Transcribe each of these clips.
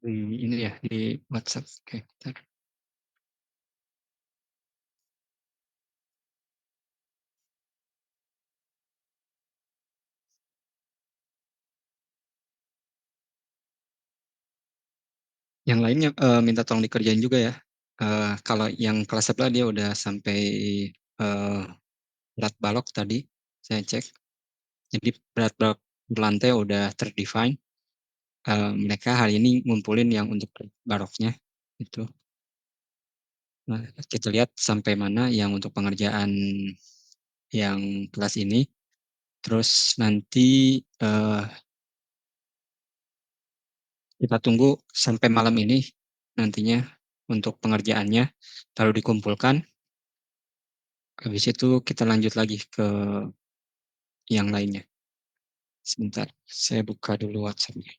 Di ini ya, di WhatsApp. Oke, bentar. Yang lainnya minta tolong dikerjain juga ya. Kalau yang kelas sebelah dia udah sampai eh, berat balok tadi, saya cek. Jadi berat balok berlantai udah terdefine. Mereka hari ini ngumpulin yang untuk baloknya itu. Nah, kita lihat sampai mana yang untuk pengerjaan yang kelas ini. Terus nanti kita tunggu sampai malam ini nantinya untuk pengerjaannya, lalu dikumpulkan. Habis itu kita lanjut lagi ke yang lainnya. Sebentar, saya buka dulu WhatsApp-nya.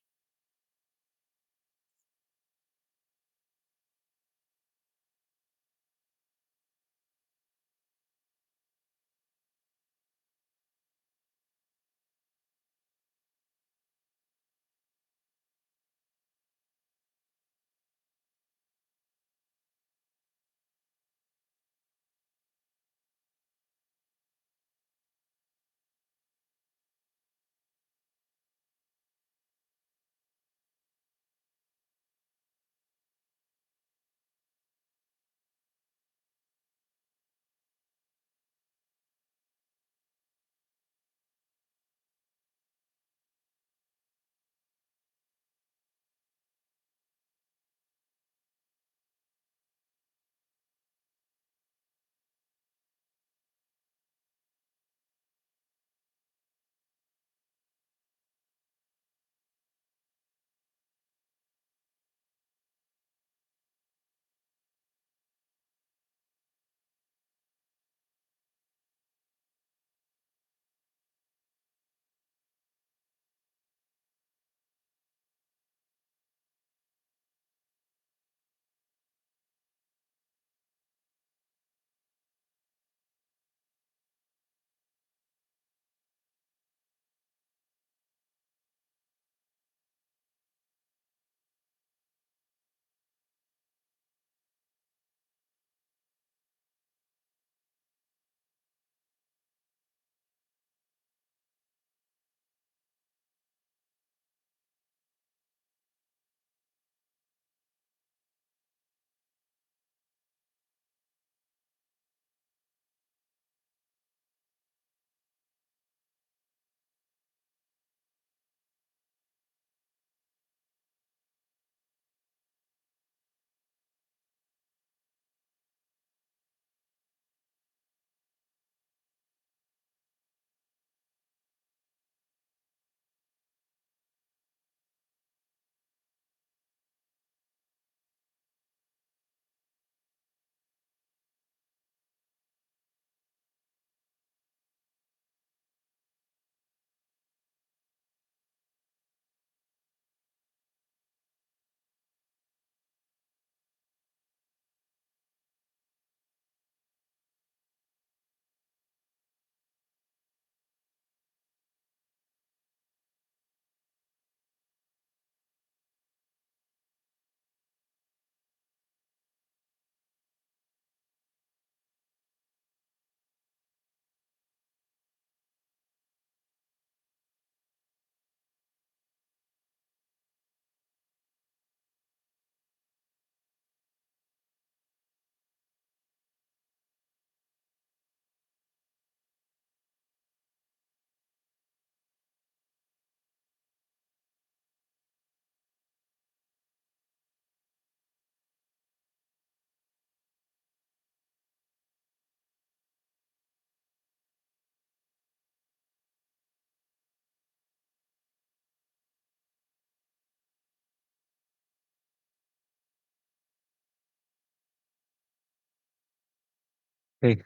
Oke,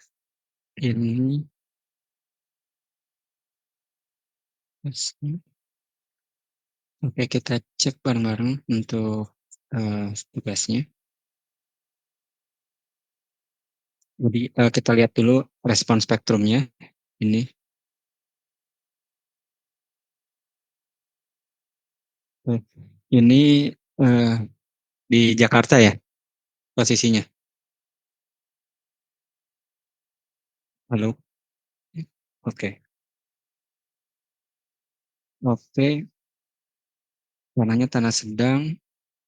ini oke kita cek bareng-bareng untuk tugasnya. Jadi kita lihat dulu respon spektrumnya ini. Eh, Ini Eee, di Jakarta ya posisinya? Halo? Oke. Oke, tanahnya tanah sedang,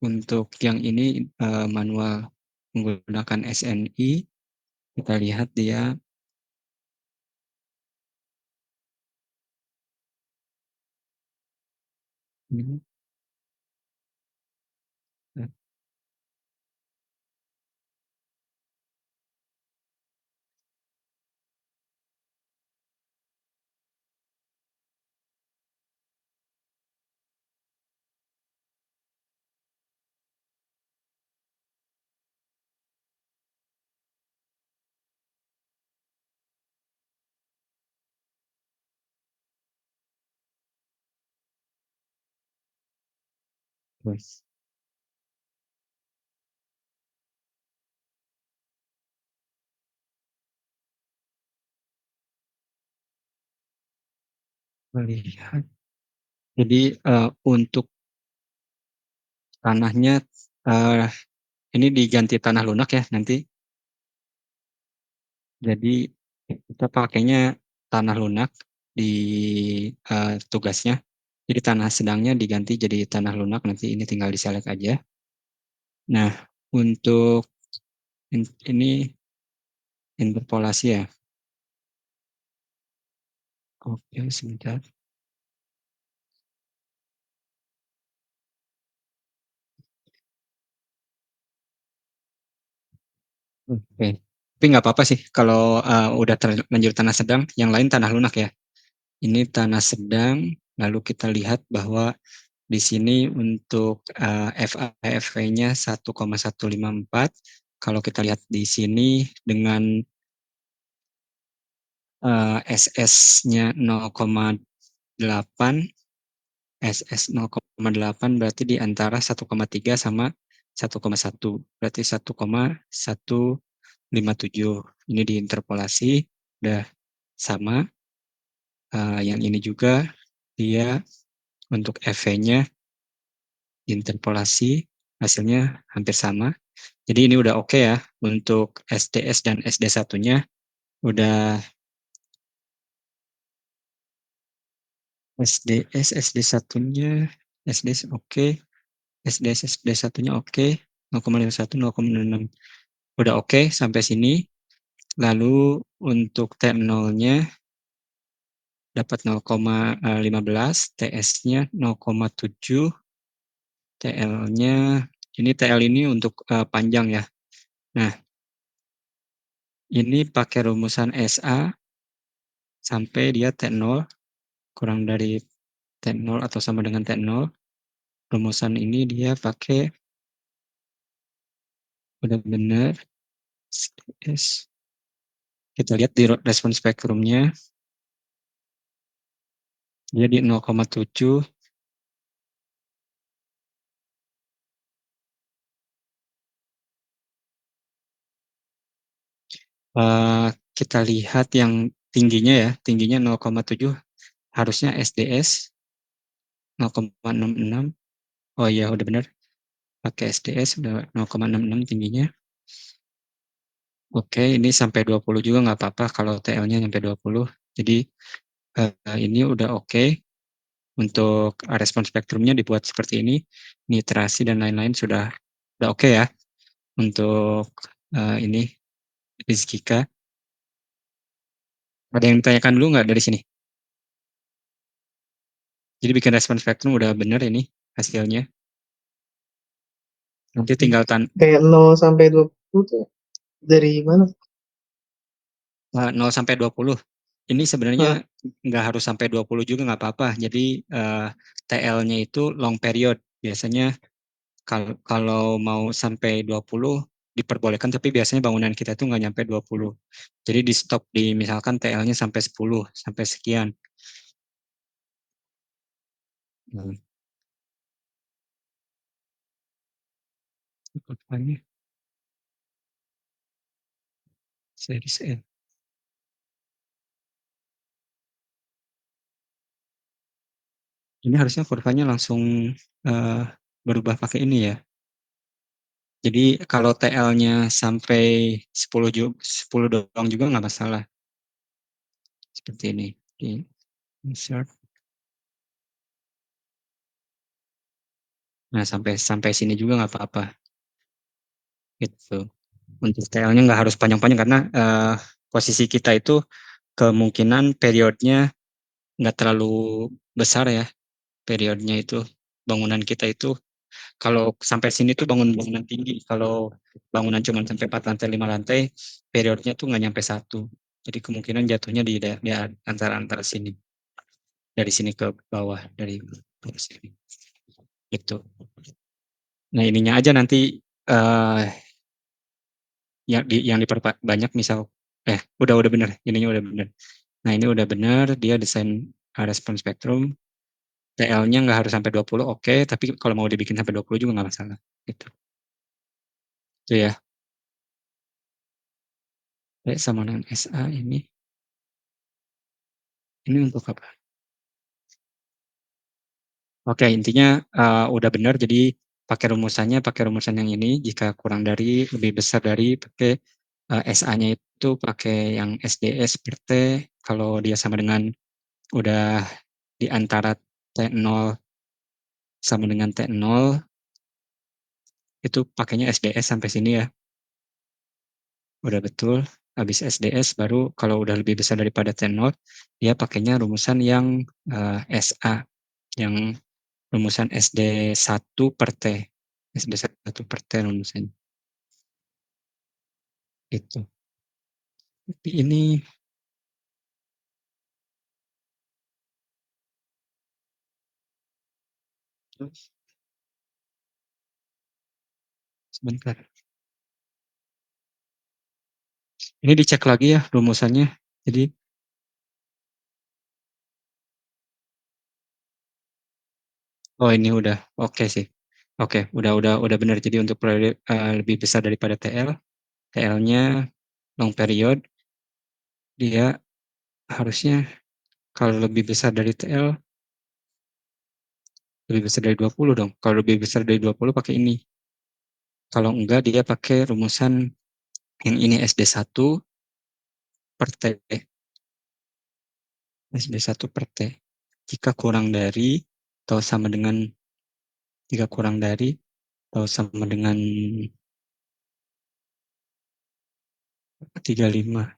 untuk yang ini, manual menggunakan SNI, kita lihat dia mhm, nah, terus melihat jadi, untuk tanahnya, eee, ini diganti tanah lunak ya nanti? Jadi kita pakainya tanah lunak di, tugasnya. Jadi tanah sedangnya diganti jadi tanah lunak, nanti ini tinggal di-select aja. Nah, untuk ini interpolasi ya? Oke, sebentar. Oke. Tapi nggak apa-apa sih kalau, udah terlanjur tanah sedang, yang lain tanah lunak ya. Ini tanah sedang, lalu kita lihat bahwa di sini untuk, FA/FV-nya 1,154. Kalau kita lihat di sini dengan, SS-nya 0,8, SS 0,8 berarti di antara 1,3 sama 1,1, berarti 1,157. Ini diinterpolasi, udah sama. Yang ini juga dia untuk EV-nya interpolasi, hasilnya hampir sama. Jadi ini udah oke ya untuk SDS dan SD1-nya udah SDS SD1-nya SDS oke, SDS SD1-nya oke, 0,51, 0,6 udah oke sampai sini. Lalu untuk T0-nya dapat 0,15, TS-nya 0,7, TL-nya ini TL ini untuk panjang ya. Nah, ini pakai rumusan SA sampai dia T0 kurang dari T0 atau sama dengan T0. Rumusan ini dia pakai benar-benar SDS. Kita lihat di respon spektrumnya, dia di 0,7. Kita lihat yang tingginya ya, tingginya 0,7 harusnya SDS 0,66. Oh iya udah benar, pakai SDS udah 0,66 tingginya. Oke, ini sampai 20 juga nggak apa-apa kalau TL-nya sampai 20. Jadi ini udah oke. Untuk respon spektrumnya dibuat seperti ini, nitrasi dan lain-lain sudah oke ya untuk ini Rizkika. Ada yang ditanyakan dulu nggak dari sini? Jadi bikin respon spektrum udah bener ini hasilnya. Nanti tinggal Kayak 0 sampai 20 tuh dari mana? 0 sampai 20. Ini Nah, sebenarnya nggak harus sampai 20 juga nggak apa-apa. Jadi TL-nya itu long period. Biasanya kalau mau sampai 20 diperbolehkan, tapi biasanya bangunan kita tuh nggak nyampe 20. Jadi di stop di misalkan TL-nya sampai 10, sampai sekian. Hmm, kurvanya series N. Ini harusnya kurvanya langsung berubah pakai ini ya. Jadi kalau TL-nya sampai 10 doang juga nggak masalah. Seperti ini. Di insert. Nah, sampai sampai sini juga nggak apa-apa gitu. Untuk TL-nya nggak harus panjang-panjang karena posisi kita itu kemungkinan periodnya nggak terlalu besar ya. Periodnya itu bangunan kita itu kalau sampai sini tuh bangunan tinggi. Kalau bangunan cuma sampai 4 lantai, 5 lantai, periodnya tuh nggak nyampe satu. Jadi kemungkinan jatuhnya di antara sini. Dari sini ke bawah, dari sini. Gitu. Nah ininya aja nanti yang diperbanyak misal, udah bener, ininya udah bener. Nah ini udah bener, dia desain respon spektrum, TL-nya nggak harus sampai 20, oke, tapi kalau mau dibikin sampai 20 juga nggak masalah. Gitu. Itu ya. Sama dengan SA ini untuk apa? Oke, intinya udah benar. Jadi pakai rumusan yang ini. Jika kurang dari, lebih besar dari, pakai SA-nya itu pakai yang SDS per T. Kalau dia sama dengan udah di antara T0 sama dengan T0, itu pakainya SDS sampai sini ya. Udah betul. Habis SDS baru kalau udah lebih besar daripada T0, dia pakainya rumusan yang SA, yang rumusan SD1 per T. SD1 per T rumusannya. Itu. Tapi ini sebentar. Ini dicek lagi ya rumusannya. Jadi ini udah oke sih. Oke, udah benar. Jadi untuk periode lebih besar daripada TL, TL-nya long period, dia harusnya kalau lebih besar dari TL, lebih besar dari 20 dong. Kalau lebih besar dari 20 pakai ini. Kalau enggak dia pakai rumusan yang ini SD1 per T. SD1 per T. Jika kurang dari atau sama dengan, jika kurang dari atau sama dengan 35,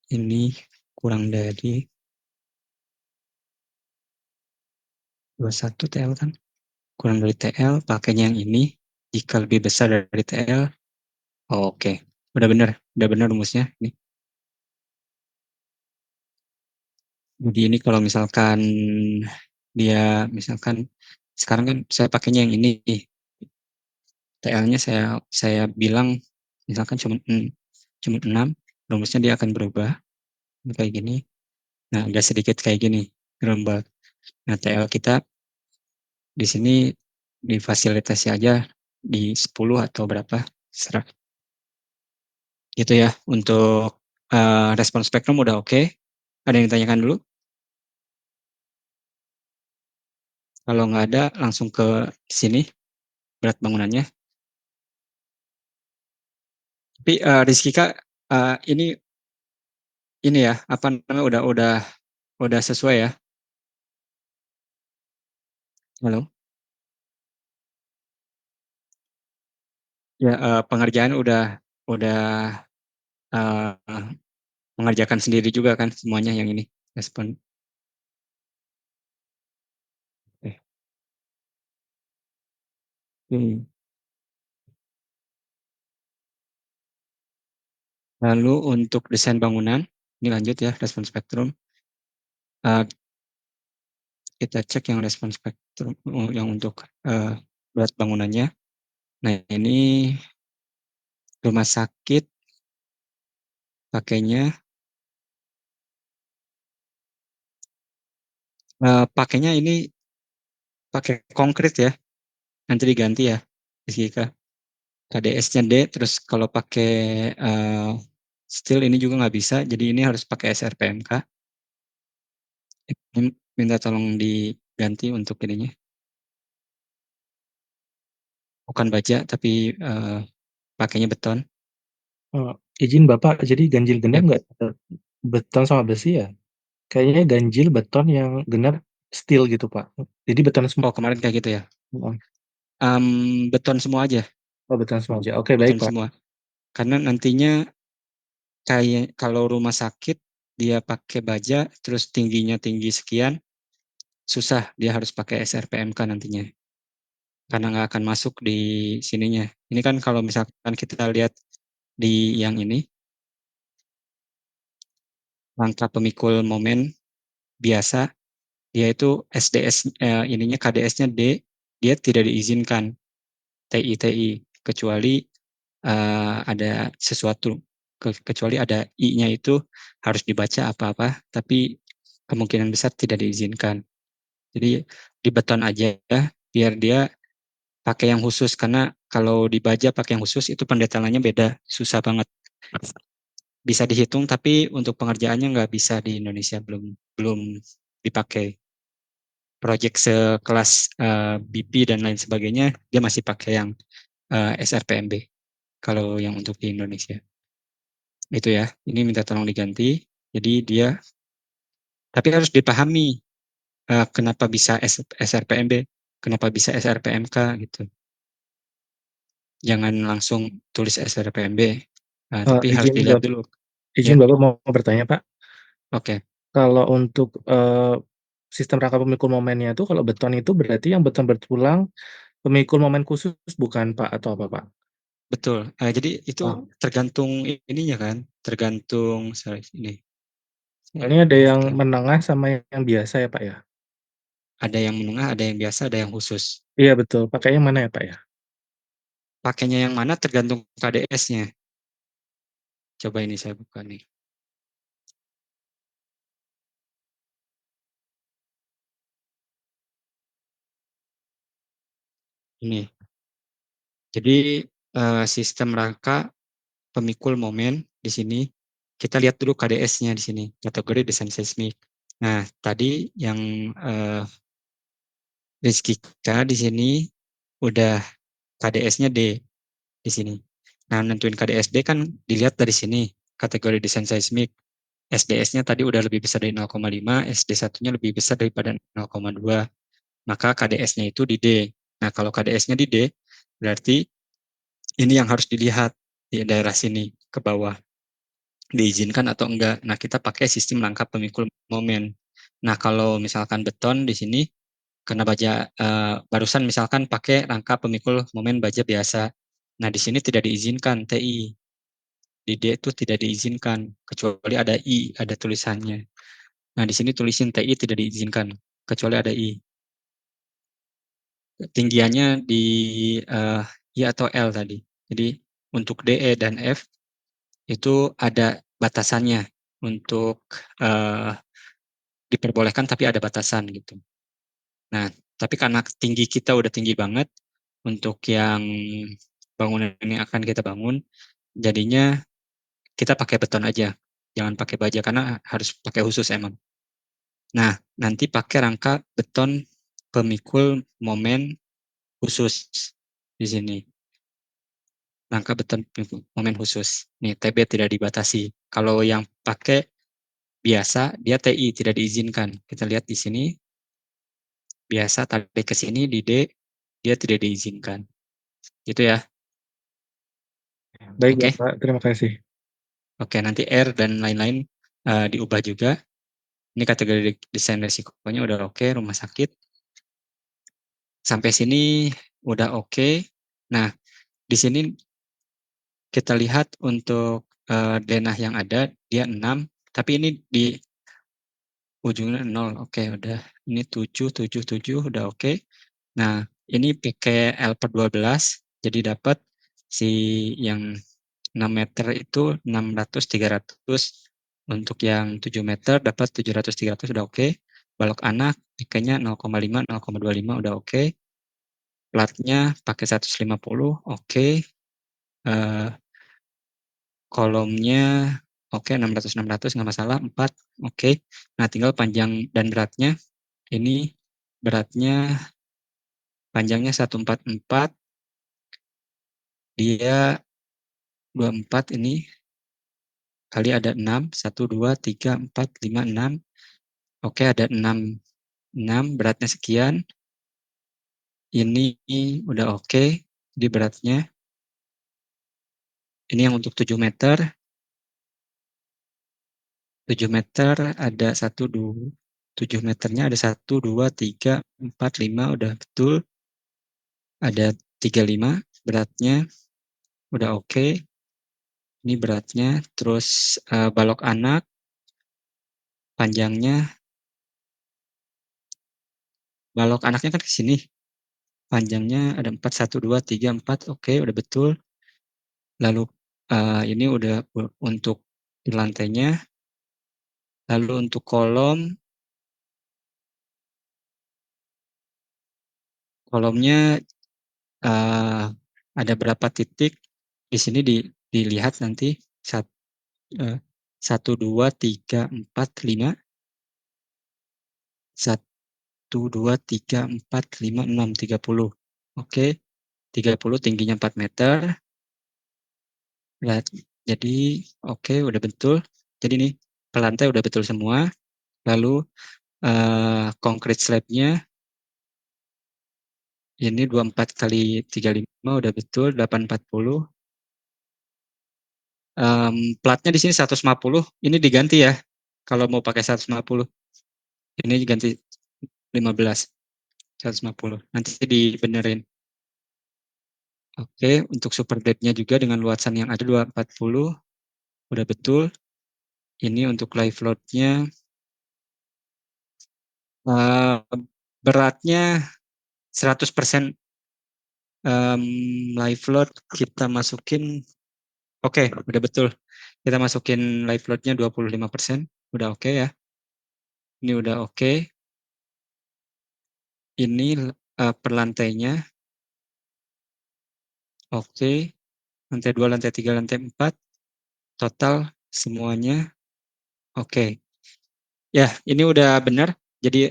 ini kurang dari 21 TL kan, kurang dari TL pakainya yang ini. Jika lebih besar dari TL, oke, udah benar rumusnya ini. Jadi ini kalau misalkan dia misalkan sekarang kan saya pakainya yang ini, TL-nya saya bilang misalkan cuma 6, rumusnya dia akan berubah kayak gini. Nah, agak sedikit kayak gini, gerombal. Nah, TL kita di sini difasilitasi aja di 10 atau berapa, serah. Gitu ya, untuk respon spektrum udah oke. Ada yang ditanyakan dulu? Kalau nggak ada, langsung ke sini, berat bangunannya. Tapi Rizky Kak, ini ya, apa namanya, udah sesuai ya? Halo? Ya, pengerjaan udah eh, mengerjakan sendiri juga kan semuanya yang ini respon. Eh, hmm. Lalu untuk desain bangunan, ini lanjut ya respon spektrum. Eh, kita cek yang respon spektrum yang untuk berat bangunannya. Nah ini rumah sakit pakainya pakainya ini pakai konkrit ya. Nanti diganti ya, Jessica. KDS-nya D, terus kalau pakai uh, steel ini juga nggak bisa, jadi ini harus pakai SRPMK. Ini minta tolong diganti untuk ininya. bukan baja tapi pakainya beton. Oh, izin Bapak, jadi ganjil genap Ya, nggak beton sama besi ya? Kayaknya ganjil beton yang genap steel gitu Pak. Jadi beton semua. oh kemarin kayak gitu ya. Beton semua aja, Oh, beton semua aja. Oke, baik beton Pak. semua. Karena nantinya kayak kalau rumah sakit dia pakai baja terus tingginya tinggi sekian, susah dia harus pakai SRPMK nantinya. Karena nggak akan masuk di sininya. Ini kan kalau misalkan kita lihat di yang ini, rangka pemikul momen biasa, dia itu SDS ininya KDS-nya D, dia tidak diizinkan TI kecuali ada sesuatu, kecuali ada I-nya itu harus dibaca apa-apa, tapi kemungkinan besar tidak diizinkan. Jadi di beton aja ya, biar dia pakai yang khusus, karena kalau di baja pakai yang khusus itu pendetailannya beda, susah banget. Bisa dihitung tapi untuk pengerjaannya nggak bisa di Indonesia, belum belum dipakai. Project sekelas BP dan lain sebagainya dia masih pakai yang SRPMB kalau yang untuk di Indonesia. Itu ya, ini minta tolong diganti. Jadi dia, tapi harus dipahami kenapa bisa SRPMB, kenapa bisa SRPMK gitu. Jangan langsung tulis SRPMB, tapi harus Izin dilihat Bapak, dulu. Ya, izin Bapak mau bertanya Pak. oke, Kalau untuk sistem rangka pemikul momennya itu, kalau beton itu berarti yang beton bertulang pemikul momen khusus bukan Pak atau apa Pak? betul. Jadi itu Oh, tergantung ininya kan, tergantung sorry, ini. ini ada yang Bentar. menengah sama yang biasa ya Pak ya? Ada yang menengah, ada yang biasa, ada yang khusus. Iya betul. Pakai yang mana ya Pak ya? Pakainya yang mana tergantung KDS-nya. Coba ini saya buka nih. Ini. Jadi sistem rangka pemikul momen di sini kita lihat dulu KDS-nya di sini, kategori desain seismik. Nah, tadi yang Rizkika di sini udah KDS-nya D di sini. Nah, nentuin KDS D kan dilihat dari sini, kategori desain seismik. SDS-nya tadi udah lebih besar dari 0,5, SD1-nya lebih besar daripada 0,2. Maka KDS-nya itu di D. Nah, kalau KDS-nya di D, berarti ini yang harus dilihat di daerah sini ke bawah, diizinkan atau enggak. Nah, kita pakai sistem rangka pemikul momen. Nah, kalau misalkan beton di sini, karena baja barusan misalkan pakai rangka pemikul momen baja biasa. Nah, di sini tidak diizinkan TI. Di D itu tidak diizinkan, kecuali ada I, ada tulisannya. Nah, di sini tulisin TI tidak diizinkan, kecuali ada I. Tinggiannya di I atau L tadi. Jadi untuk D, E, dan F itu ada batasannya untuk uh, diperbolehkan tapi ada batasan gitu. Nah, tapi karena tinggi kita udah tinggi banget untuk yang bangunan yang akan kita bangun, jadinya kita pakai beton aja. Jangan pakai baja karena harus pakai khusus emang. Nah, nanti pakai rangka beton pemikul momen khusus di sini. Rangka beton pemikul momen khusus. Nih, TB tidak dibatasi. Kalau yang pakai biasa, dia TI tidak diizinkan. Kita lihat di sini, biasa tarik ke sini di D, dia tidak diizinkan. Gitu ya. Baik Oke. Bapak, terima kasih. Oke, nanti R dan lain-lain diubah juga. Ini kategori desain resikonya udah oke, rumah sakit. Sampai sini udah oke. Nah, di sini kita lihat untuk denah yang ada, dia 6, tapi ini di ujungnya 0. Oke, udah. Ini 7, 7, 7, udah oke. Nah, ini pakai L per 12, jadi dapat si yang 6 meter itu 600, 300. Untuk yang 7 meter dapat 700, 300 udah oke. Balok anak pakainya 0,5, 0,25 udah oke. Platnya pakai 150, oke. Eh, kolomnya oke, 600, 600 nggak masalah, 4, oke. Nah, tinggal panjang dan beratnya. Ini beratnya panjangnya 144, Dia 24 ini kali ada 6, 1, 2, 3, 4, 5, 6. Oke, ada 6 beratnya sekian. Ini udah oke di beratnya. Ini yang untuk 7 meter. 7 meter ada 1, 2, 7 meternya ada 1, 2, 3, 4, 5, udah betul. Ada 35 beratnya, udah oke. Ini beratnya. Terus balok anak, panjangnya, balok anaknya kan ke sini. Panjangnya ada 4, 1, 2, 3, 4, oke, udah betul. Lalu ini udah untuk di lantainya. Lalu untuk kolomnya uh, ada berapa titik di sini dilihat nanti. Uh, 1, 2, 3, 4, 5. 1, 2, 3, 4, 5, 6, 30. Oke, 30 tingginya 4 meter. Nah, jadi oke, udah betul. Jadi ini pelantai udah betul semua. Lalu concrete slab-nya ini 24 kali 35 udah betul 840. Platnya di sini 150. Ini diganti ya. Kalau mau pakai 150, ini diganti 15, 150. Nanti dibenerin. Oke, untuk super blade-nya juga dengan luasan yang ada 240 udah betul. Ini untuk live load-nya beratnya 100% live load kita masukin. Oke, udah betul. Kita masukin live load-nya 25%. Udah oke ya. Ini udah oke. Ini per lantainya. Oke. Lantai 2, lantai 3, lantai 4. Total semuanya oke. Ya, ini udah benar. Jadi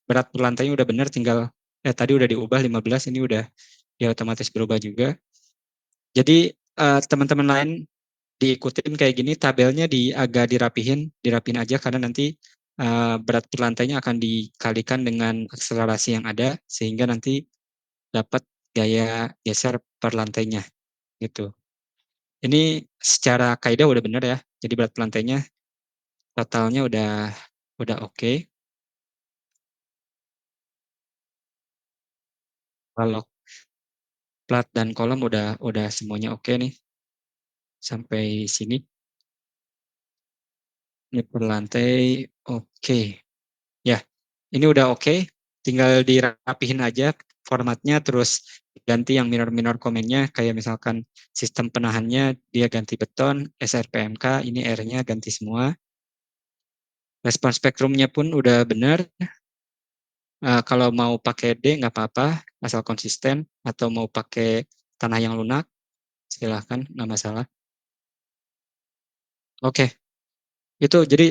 berat per lantainya udah benar. Tinggal tadi udah diubah 15. Ini udah ya otomatis berubah juga. Jadi teman-teman lain diikutin kayak gini, tabelnya agak dirapihin aja karena nanti berat per lantainya akan dikalikan dengan akselerasi yang ada sehingga nanti dapat gaya geser per lantainya gitu. Ini secara kaidah udah benar ya. Jadi berat per lantainya totalnya udah oke. Kalau plat dan kolom udah semuanya oke nih sampai sini. Ini per lantai oke. Ya, ini udah oke. Tinggal dirapihin aja formatnya, terus ganti yang minor-minor komennya, kayak misalkan sistem penahannya dia ganti beton, SRPMK, ini R-nya ganti semua. Respon spektrumnya pun udah benar. Kalau mau pakai D nggak apa-apa, asal konsisten, atau mau pakai tanah yang lunak, silahkan, nggak masalah. Oke, itu jadi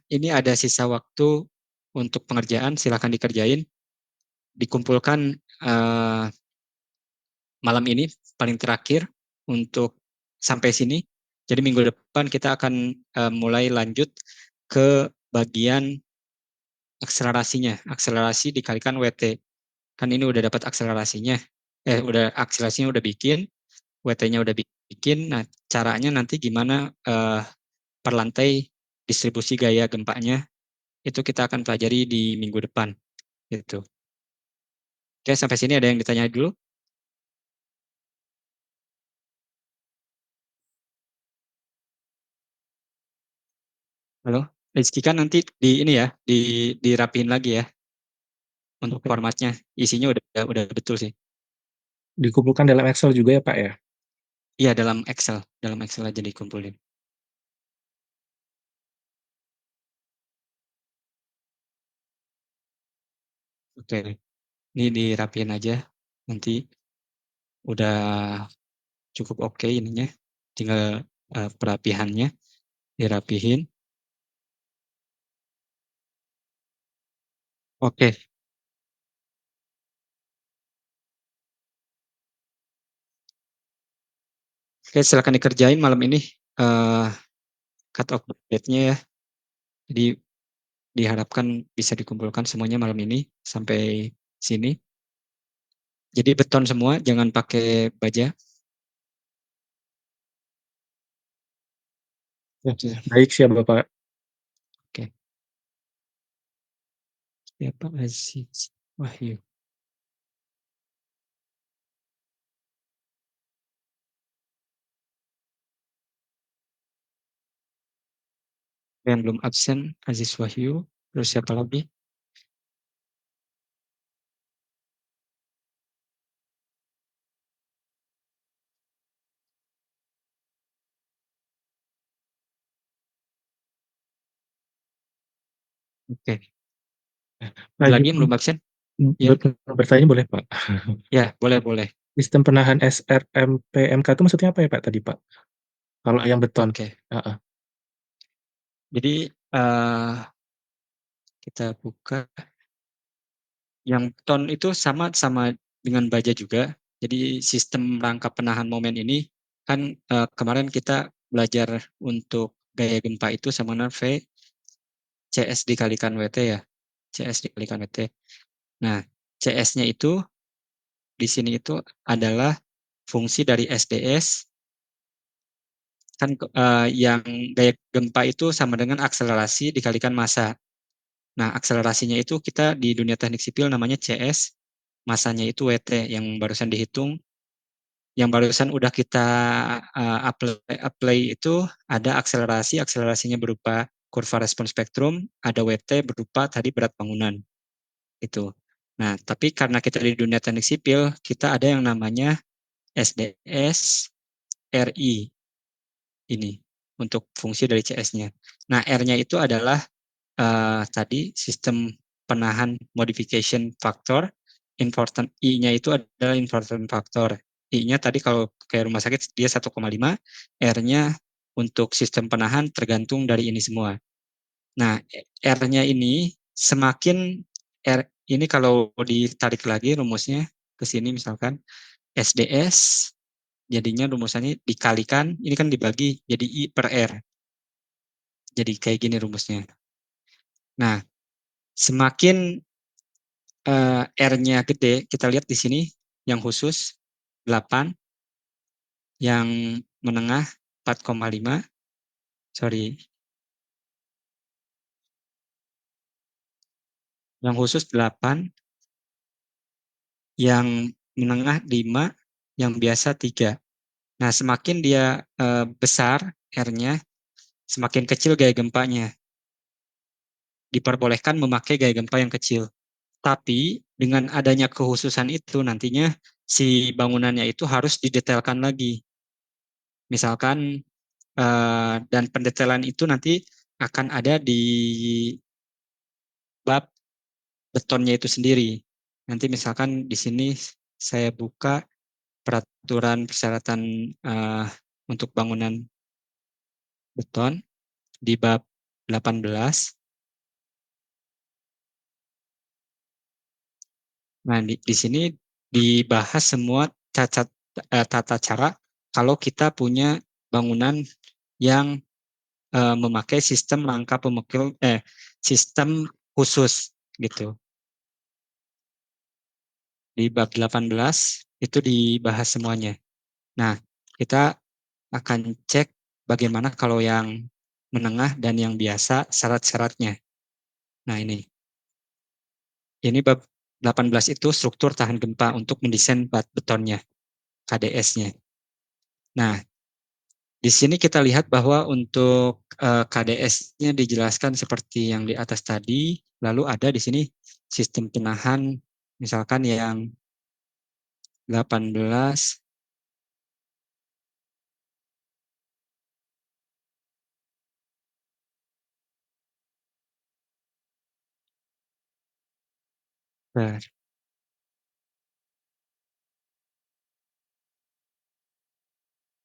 ini ada sisa waktu untuk pengerjaan, silahkan dikerjain, dikumpulkan malam ini paling terakhir untuk sampai sini. Jadi minggu depan kita akan mulai lanjut ke bagian akselerasinya. Akselerasi dikalikan WT. Kan ini udah dapat akselerasinya. Udah akselerasinya udah bikin, WT-nya udah bikin. Nah, caranya nanti gimana per lantai distribusi gaya gempanya itu kita akan pelajari di minggu depan gitu. Oke, sampai sini ada yang ditanya dulu? Halo, Rizky, kan nanti di ini ya, dirapiin lagi ya untuk Oke. formatnya. Isinya udah betul sih. Dikumpulkan dalam Excel juga ya, Pak, ya? Iya, dalam Excel aja dikumpulin. Oke, ini dirapiin aja. Nanti udah cukup oke ininya. Tinggal perapihannya dirapihin. Oke, Oke, silakan dikerjain malam ini, eee, cut off date-nya ya. Jadi diharapkan bisa dikumpulkan semuanya malam ini sampai sini. Jadi beton semua, jangan pakai baja. Ya, Oke, baik siap Bapak. oke. Siapa Aziz Wahyu? Yang belum absen, Aziz Wahyu. Terus siapa lagi? Oke. Nah, Ada lagi yang izin belum absen? Ya, bertanya boleh, Pak? ya, boleh, boleh. Sistem penahan SRMPMK itu maksudnya apa ya, Pak, tadi, Pak? Kalau yang beton? Oke. Heeh. Jadi kita buka. Yang ton itu sama sama dengan baja juga. Jadi sistem rangka penahan momen ini kan kemarin kita belajar untuk gaya gempa itu sama dengan V CS dikalikan WT ya. CS dikalikan WT. Nah, CS-nya itu di sini itu adalah fungsi dari SDS kan yang gaya gempa itu sama dengan akselerasi dikalikan massa. Nah, akselerasinya itu kita di dunia teknik sipil namanya CS, massanya itu WT yang barusan dihitung. Yang barusan udah kita apply itu ada akselerasi, akselerasinya berupa kurva respon spektrum, ada WT berupa tadi berat bangunan itu. Nah, tapi karena kita di dunia teknik sipil, kita ada yang namanya SDS RI ini untuk fungsi dari CS-nya. Nah, R-nya itu adalah tadi sistem penahan modification factor, important I-nya itu adalah important factor. I-nya tadi kalau kayak rumah sakit dia 1,5, R-nya untuk sistem penahan tergantung dari ini semua. Nah, R-nya ini semakin R ini kalau ditarik lagi rumusnya ke sini misalkan SDS jadinya rumusannya dikalikan, ini kan dibagi jadi I per R. Jadi kayak gini rumusnya. Nah, semakin R-nya gede, kita lihat di sini yang khusus 8, yang menengah 4,5, sorry, yang khusus 8, yang menengah 5, yang biasa 3. Nah, semakin dia besar R-nya, semakin kecil gaya gempanya. Diperbolehkan memakai gaya gempa yang kecil. Tapi dengan adanya kekhususan itu nantinya si bangunannya itu harus didetailkan lagi. Misalkan dan pendetailan itu nanti akan ada di bab betonnya itu sendiri. Nanti misalkan di sini saya buka peraturan persyaratan untuk bangunan beton di bab 18. Nah, di sini dibahas semua tata cara kalau kita punya bangunan yang memakai sistem rangka pemukul sistem khusus gitu. Di bab 18 itu dibahas semuanya. Nah, kita akan cek bagaimana kalau yang menengah dan yang biasa syarat-syaratnya. Nah, ini bab 18 itu struktur tahan gempa untuk mendesain betonnya, KDS-nya. Nah, di sini kita lihat bahwa untuk KDS-nya dijelaskan seperti yang di atas tadi, lalu ada di sini sistem penahan, misalkan yang 18,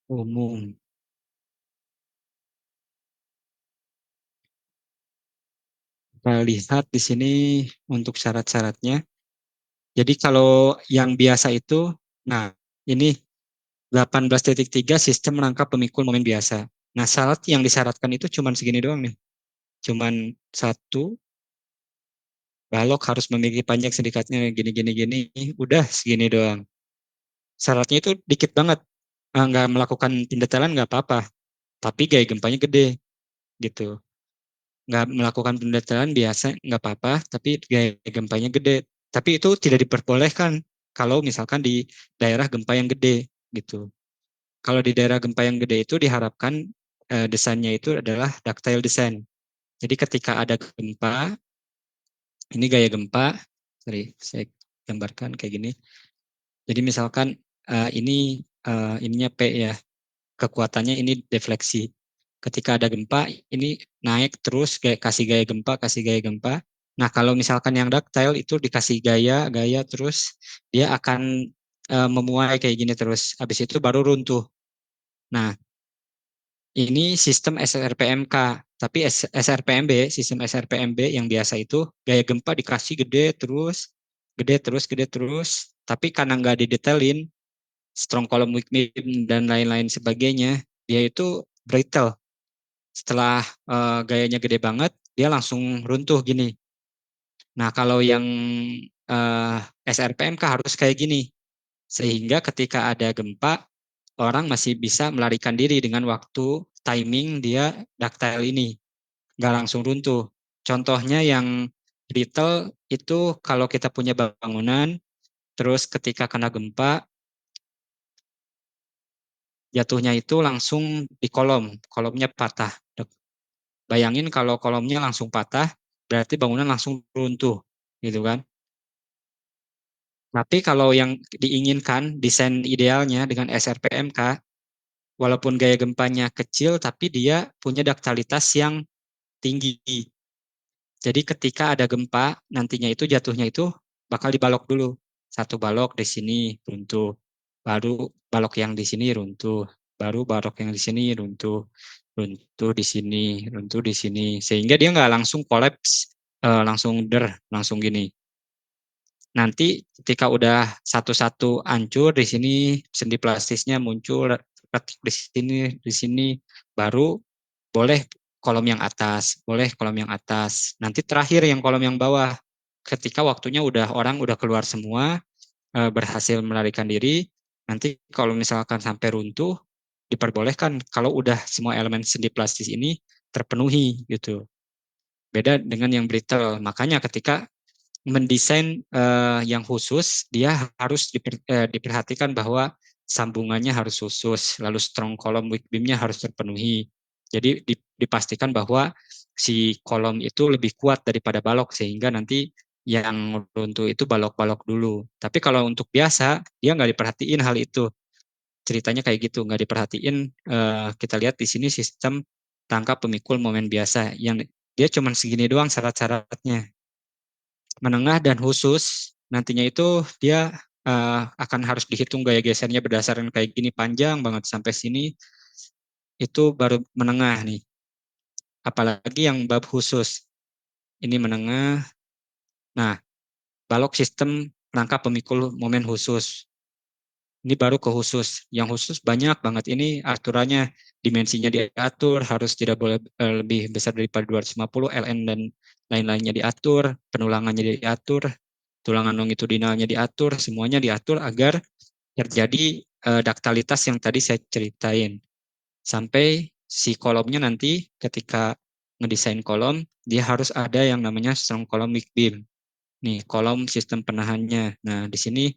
umum. Kita lihat di sini untuk syarat-syaratnya. Jadi kalau yang biasa itu, nah ini 18.3 sistem menangkap pemikul momen biasa. Nah, syarat yang disyaratkan itu cuman segini doang nih. Cuman satu, balok harus memiliki panjang sedikitnya gini gini gini. Udah segini doang. Syaratnya itu dikit banget. Nggak melakukan pendetailan nggak apa-apa. Tapi gaya gempanya gede gitu. Nggak melakukan pendetailan biasa nggak apa-apa. Tapi gaya gempanya gede. Tapi itu tidak diperbolehkan kalau misalkan di daerah gempa yang gede gitu. Kalau di daerah gempa yang gede itu diharapkan desainnya itu adalah ductile design. Jadi ketika ada gempa, ini gaya gempa, sorry, saya gambarkan kayak gini. Jadi misalkan ini ininya P ya, kekuatannya ini defleksi. Ketika ada gempa, ini naik terus kayak kasih gaya gempa, kasih gaya gempa. Nah kalau misalkan yang ductile itu dikasih gaya, gaya terus dia akan memuai kayak gini terus. Habis itu baru runtuh. Nah ini sistem SRPMK, tapi SRPMB, sistem SRPMB yang biasa itu gaya gempa dikasih gede terus, gede terus, gede terus, tapi karena nggak didetailin, strong column weak beam dan lain-lain sebagainya, dia itu brittle. Setelah gayanya gede banget, dia langsung runtuh gini. Nah kalau yang SRPMK harus kayak gini, sehingga ketika ada gempa, orang masih bisa melarikan diri dengan waktu timing dia ductile ini, nggak langsung runtuh. Contohnya yang detail itu kalau kita punya bangunan, terus ketika kena gempa, jatuhnya itu langsung di kolom, kolomnya patah. Bayangin kalau kolomnya langsung patah, berarti bangunan langsung runtuh, gitu kan? Tapi kalau yang diinginkan, desain idealnya dengan SRPMK, walaupun gaya gempanya kecil, tapi dia punya duktilitas yang tinggi. Jadi ketika ada gempa, nantinya itu jatuhnya itu bakal dibalok dulu. Satu balok di sini runtuh, baru balok yang di sini runtuh, baru balok yang di sini runtuh, runtuh di sini, runtuh di sini. Sehingga dia nggak langsung kolaps, langsung langsung gini. Nanti ketika udah satu-satu hancur di sini, sendi plastisnya muncul, retak di sini, baru boleh kolom yang atas, boleh kolom yang atas. Nanti terakhir yang kolom yang bawah. Ketika waktunya udah orang udah keluar semua, berhasil melarikan diri, nanti kalau misalkan sampai runtuh, diperbolehkan kalau udah semua elemen sendi plastis ini terpenuhi gitu. Beda dengan yang brittle. Makanya ketika mendesain yang khusus, dia harus diperhatikan bahwa sambungannya harus khusus, lalu strong column weak beam-nya harus terpenuhi. Jadi dipastikan bahwa si kolom itu lebih kuat daripada balok, sehingga nanti yang runtuh itu balok-balok dulu. Tapi kalau untuk biasa, dia nggak diperhatiin hal itu. Ceritanya kayak gitu, nggak diperhatiin. Kita lihat di sini sistem tangkap pemikul momen biasa, yang dia cuma segini doang syarat-syaratnya. Menengah dan khusus nantinya itu dia akan harus dihitung gaya gesernya berdasarkan kayak gini panjang banget sampai sini, itu baru menengah nih. Apalagi yang bab khusus ini menengah. Nah, balok sistem rangka pemikul momen khusus ini baru ke khusus. Yang khusus banyak banget ini aturannya, dimensinya diatur, harus tidak boleh lebih besar daripada 250, LN dan lain-lainnya diatur, penulangannya diatur, tulangan longitudinalnya diatur, semuanya diatur agar terjadi daktalitas yang tadi saya ceritain. Sampai si kolomnya nanti ketika ngedesain kolom, dia harus ada yang namanya strong column weak beam. Nih, kolom sistem penahannya. Nah, di sini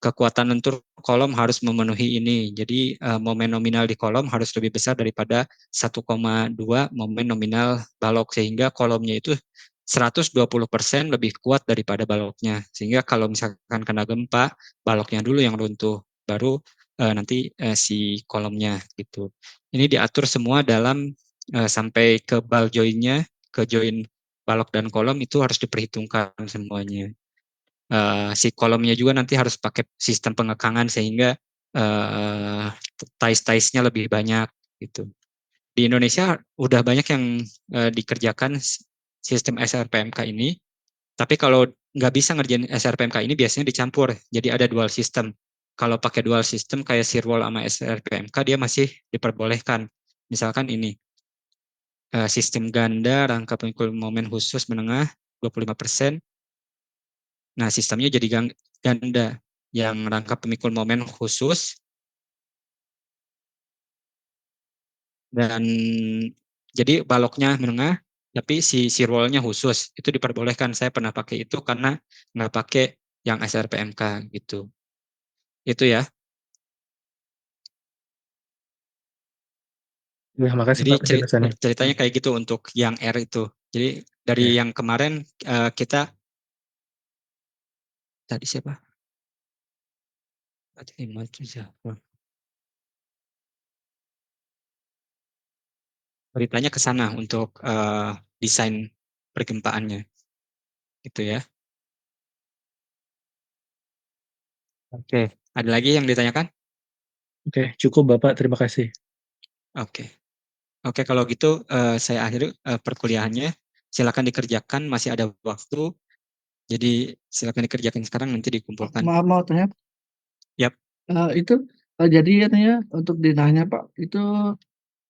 kekuatan lentur kolom harus memenuhi ini. Jadi momen nominal di kolom harus lebih besar daripada 1,2 momen nominal balok, sehingga kolomnya itu 120% lebih kuat daripada baloknya. Sehingga kalau misalkan kena gempa, baloknya dulu yang runtuh, baru nanti si kolomnya gitu. Ini diatur semua dalam sampai ke ball joinnya, ke join balok dan kolom itu harus diperhitungkan semuanya. Si kolomnya juga nanti harus pakai sistem pengekangan sehingga uh, ties-tiesnya lebih banyak gitu. Di Indonesia udah banyak yang dikerjakan sistem SRPMK ini, tapi kalau nggak bisa ngerjain SRPMK ini biasanya dicampur, jadi ada dual system. kalau pakai dual system kayak Sirwall sama SRPMK dia masih diperbolehkan. Misalkan ini, sistem ganda rangka pemikul momen khusus menengah 25%. Nah, sistemnya jadi ganda yang rangka pemikul momen khusus dan jadi baloknya menengah tapi si rollnya khusus itu diperbolehkan. Saya pernah pakai itu karena nggak pakai yang SRPMK gitu. Itu ya. Ya, makasih Jadi Pak penjelasannya. ceritanya kayak gitu untuk yang R itu. Jadi dari Oke. yang kemarin kita tadi siapa? Tadi siapa? Ceritanya ke sana untuk desain pergempaannya gitu ya. Oke, ada lagi yang ditanyakan? Oke, cukup Bapak, terima kasih. Oke. Oke, kalau gitu saya akhiri perkuliahannya. Silakan dikerjakan, masih ada waktu. Jadi silakan dikerjakan sekarang nanti dikumpulkan. Maaf mau tanya, Yap. itu, jadi katanya untuk denahnya Pak, itu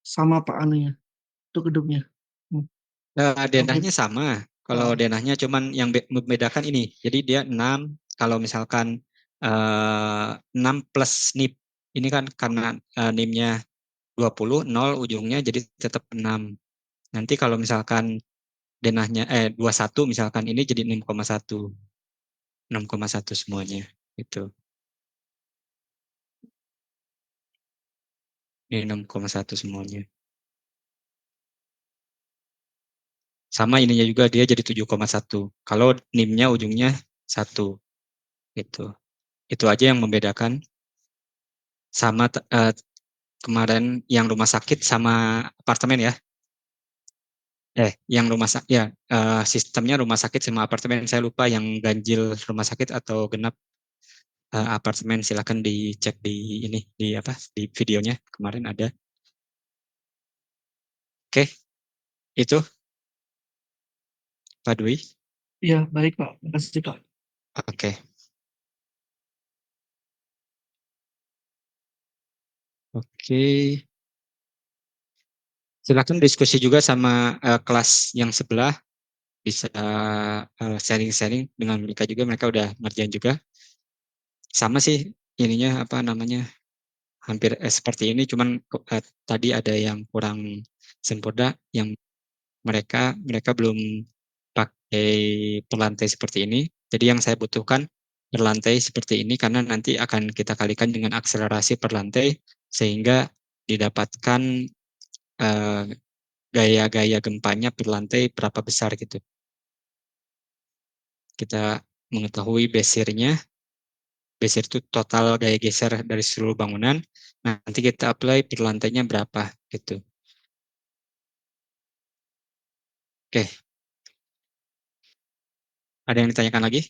sama Pak anunya, untuk gedungnya? Hmm, oke, Denahnya sama. Kalau heeh, denahnya cuman yang membedakan ini. Jadi dia 6, kalau misalkan 6 plus NIP. Ini kan karena NIM-nya 20, 0 ujungnya jadi tetap 6. Nanti kalau misalkan denahnya 21 misalkan ini jadi 6,1. 6,1 semuanya. Itu. Ini 6,1 semuanya. Sama ininya juga dia jadi 7,1. Kalau NIM-nya ujungnya 1. Itu. Itu aja yang membedakan sama kemarin yang rumah sakit sama apartemen ya. Yang rumah sakit ya, sistemnya rumah sakit sama apartemen. Saya lupa yang ganjil rumah sakit atau genap apartemen. Silakan dicek di ini di apa di videonya kemarin ada. Oke, itu Pak Dwi. iya baik Pak, makasih Pak. Oke, oke. Silakan diskusi juga sama kelas yang sebelah, bisa sharing-sharing dengan mereka juga, mereka udah ngerjain juga. Sama sih ininya apa namanya hampir seperti ini, cuman tadi ada yang kurang sempurna, yang mereka belum pakai perlantai seperti ini. Jadi yang saya butuhkan perlantai seperti ini karena nanti akan kita kalikan dengan akselerasi perlantai sehingga didapatkan eh, gaya-gaya gempanya perlantai berapa besar gitu. Kita mengetahui basirnya, basir itu total gaya geser dari seluruh bangunan. Nah, nanti kita apply perlantainya berapa gitu. Oke, ada yang ditanyakan lagi?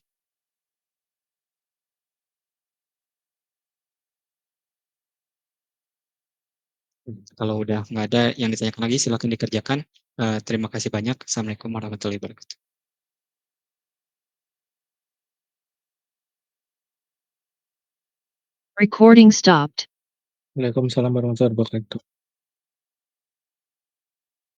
Kalau udah nggak ada yang ditanyakan lagi, silakan dikerjakan. Terima kasih banyak. Assalamualaikum warahmatullahi wabarakatuh. Recording stopped. Waalaikumsalam warahmatullahi wabarakatuh.